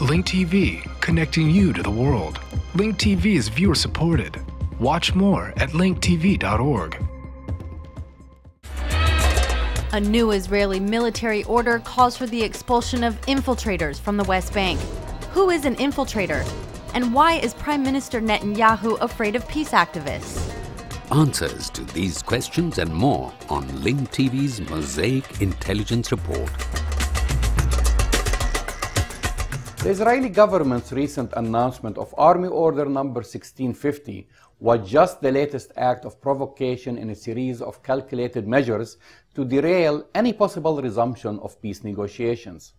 Link TV, connecting you to the world. Link TV is viewer supported. Watch more at linktv.org. A new Israeli military order calls for the expulsion of infiltrators from the West Bank. Who is an infiltrator? And why is Prime Minister Netanyahu afraid of peace activists? Answers to these questions and more on Link TV's Mosaic Intelligence Report. The Israeli government's recent announcement of Army Order number 1650 was just the latest act of provocation in a series of calculated measures to derail any possible resumption of peace negotiations.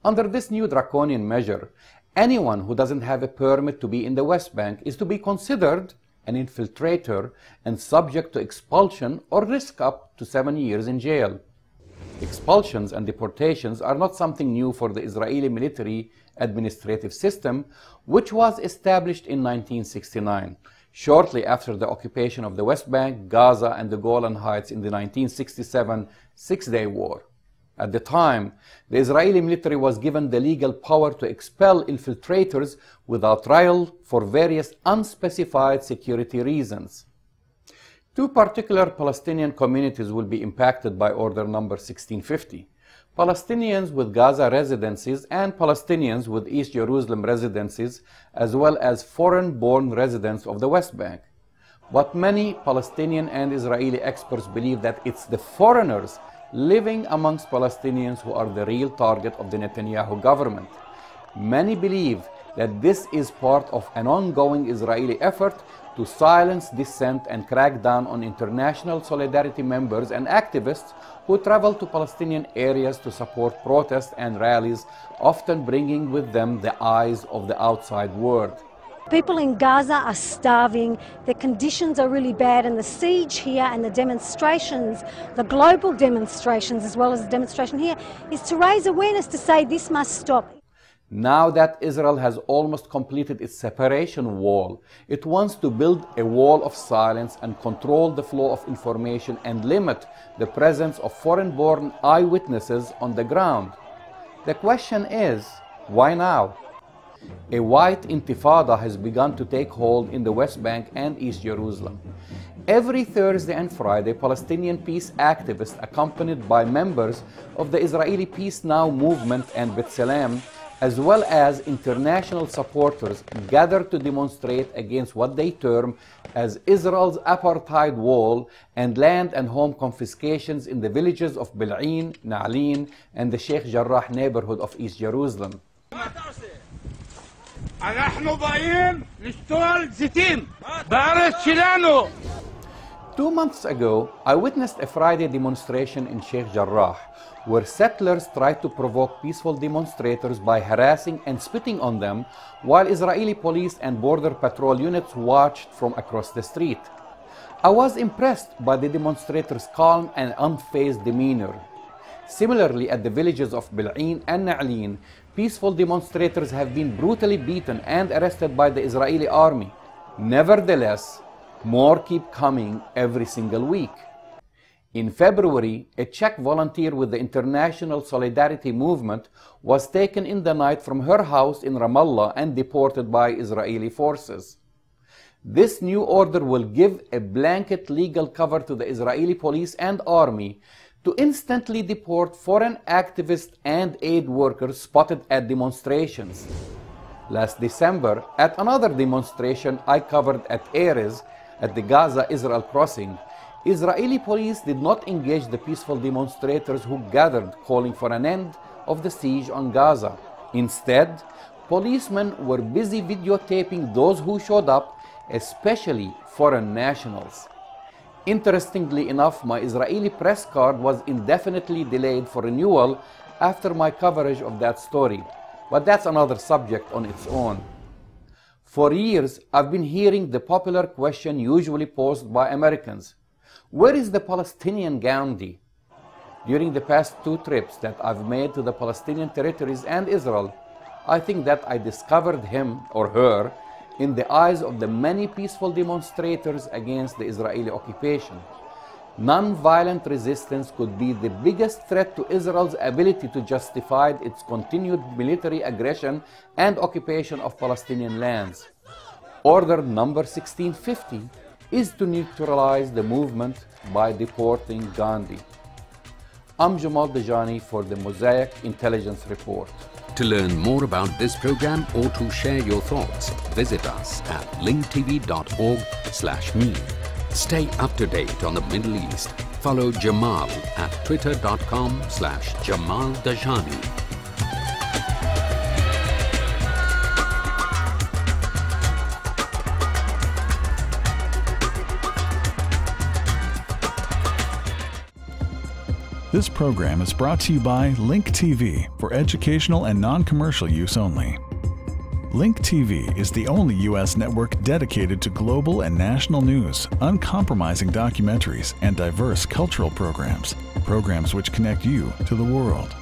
Under this new draconian measure, anyone who doesn't have a permit to be in the West Bank is to be considered an infiltrator and subject to expulsion or risk up to 7 years in jail. Expulsions and deportations are not something new for the Israeli military administrative system, which was established in 1969, shortly after the occupation of the West Bank, Gaza, and the Golan Heights in the 1967 Six-Day War. At the time, the Israeli military was given the legal power to expel infiltrators without trial for various unspecified security reasons. Two particular Palestinian communities will be impacted by Order number 1650. Palestinians with Gaza residencies and Palestinians with East Jerusalem residencies, as well as foreign-born residents of the West Bank. But many Palestinian and Israeli experts believe that it's the foreigners living amongst Palestinians who are the real target of the Netanyahu government. Many believe that this is part of an ongoing Israeli effort to silence dissent and crack down on international solidarity members and activists who travel to Palestinian areas to support protests and rallies, often bringing with them the eyes of the outside world. People in Gaza are starving, the conditions are really bad, and the siege here and the demonstrations, the global demonstrations as well as the demonstration here, is to raise awareness to say this must stop. Now that Israel has almost completed its separation wall, it wants to build a wall of silence and control the flow of information and limit the presence of foreign-born eyewitnesses on the ground. The question is, why now? A white intifada has begun to take hold in the West Bank and East Jerusalem. Every Thursday and Friday, Palestinian peace activists accompanied by members of the Israeli Peace Now movement and B'Tselem, as well as international supporters, gather to demonstrate against what they term as Israel's apartheid wall and land and home confiscations in the villages of Bil'In, Na'alin, and the Sheikh Jarrah neighborhood of East Jerusalem. 2 months ago, I witnessed a Friday demonstration in Sheikh Jarrah, where settlers tried to provoke peaceful demonstrators by harassing and spitting on them, while Israeli police and border patrol units watched from across the street. I was impressed by the demonstrators' calm and unfazed demeanor. Similarly, at the villages of Bil'In and Na'alin, peaceful demonstrators have been brutally beaten and arrested by the Israeli army. Nevertheless, more keep coming every single week. In February, a Czech volunteer with the International Solidarity Movement was taken in the night from her house in Ramallah and deported by Israeli forces. This new order will give a blanket legal cover to the Israeli police and army to instantly deport foreign activists and aid workers spotted at demonstrations. Last December, at another demonstration I covered at Erez, at the Gaza-Israel crossing, Israeli police did not engage the peaceful demonstrators who gathered calling for an end of the siege on Gaza. Instead, policemen were busy videotaping those who showed up, especially foreign nationals. Interestingly enough, my Israeli press card was indefinitely delayed for renewal after my coverage of that story. But that's another subject on its own. For years, I've been hearing the popular question usually posed by Americans: where is the Palestinian Gandhi? During the past 2 trips that I've made to the Palestinian territories and Israel, I think that I discovered him or her in the eyes of the many peaceful demonstrators against the Israeli occupation. non-violent resistance could be the biggest threat to Israel's ability to justify its continued military aggression and occupation of Palestinian lands. Order number 1650 is to neutralize the movement by deporting Gandhi. I'm Jamal Dajani for the Mosaic Intelligence Report. To learn more about this program or to share your thoughts, visit us at linktv.org/me. Stay up to date on the Middle East. Follow Jamal at twitter.com/Jamal Dajani. This program is brought to you by Link TV for educational and non-commercial use only. Link TV is the only U.S. network dedicated to global and national news, uncompromising documentaries, and diverse cultural programs which connect you to the world.